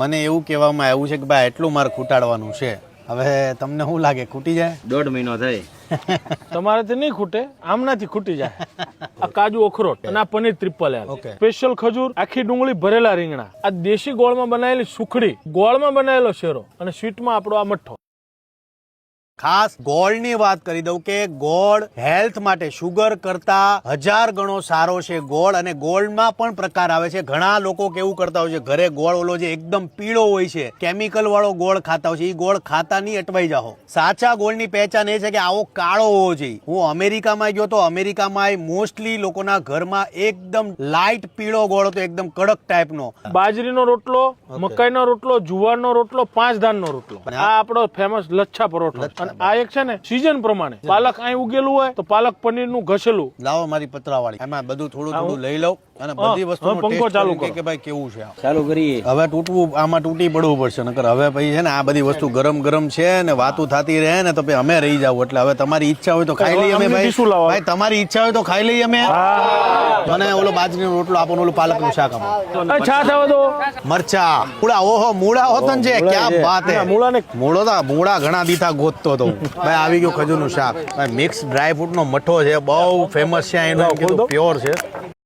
મને એવું કહેવામાં આવ્યું છે કે ભાઈ એટલું મારે ખૂટાડવાનું છે. હવે તમને શું લાગે ખૂટી જાય? 1.5 મહિનો થઈ. તમારાથી નહીં ખૂટે, આમનાથી ખૂટી જાય. આ કાજુ અખરોટ અને આ પનીર ટ્રિપલ એલ, સ્પેશિયલ ખજૂર, આખી ડુંગળી, ભરેલા રીંગણા, આ દેશી ગોળમાં બનાવેલી સુખડી, ગોળમાં બનાવેલો શેરો અને સ્વીટમાં આપણો આ મઠ્ઠો. ખાસ ગોળની વાત કરી દઉં કે ગોળ હેલ્થ માટે શુગર કરતા 1000 ગણો સારો છે ગોળ. અને ગોળમાં પણ પ્રકાર આવે છે. ઘણા લોકો કેવું કરતા હોય છે, ઘરે ગોળ ઓલો જે એકદમ પીળો હોય છે, કેમિકલ વાળો ગોળ ખાતા હોય છે. એ ગોળ ખાતા નહીં, અટવાઈ જાઓ. સાચા ગોળની પહેચાન એ છે કે આવો કાળો હોવો જોઈએ. હું અમેરિકામાં ગયો તો અમેરિકામાં મોસ્ટલી લોકોના ઘરમાં એકદમ લાઇટ પીળો ગોળ હતો, એકદમ કડક ટાઈપનો. બાજરીનો રોટલો, મકાઈનો રોટલો, જુવારનો રોટલો, 5 ધાનનો રોટલો, આ આપણો ફેમસ લચ્છા પરોઠો. આ એક છે ને સીઝન પ્રમાણે પાલક અહીં ઉગેલું હોય તો પાલક પનીર નું ઘસેલું. લાવો મારી પતરાવાળી, એમાં બધું થોડું થોડું લઈ લઉં અને બધી વસ્તુ પંખો ચાલુ કરો કે ભાઈ કેવું છે. ચાલુ કરીએ. હવે આમાં તૂટી પડવું પડશે, નકર હવે પછી છે ને આ બધી વસ્તુ ગરમ ગરમ છે ને વાતું થતી રહે ને તો પછી અમે રહી જાવ. એટલે હવે તમારી ઈચ્છા હોય તો ખાઈ લઈએ અમે ભાઈ. ભાઈ તમારી ઈચ્છા હોય તો ખાઈ લઈએ અમે. મને ઓલો બાજરીનો રોટલો આપો, ઓલું પાલકનું શાક આપો. છાશ આવે તો મરચા, મૂળા. ઓહો, મૂળા હોતન છે, ક્યાં વાત હે. મૂળા ઘણા દીથા ગોતતો તો ભાઈ. આવી ગયું ખજૂરનું શાક. મિક્સ ડ્રાય ફ્રૂટ નો મઠો છે, બહુ ફેમસ છે, એનું પ્યોર છે.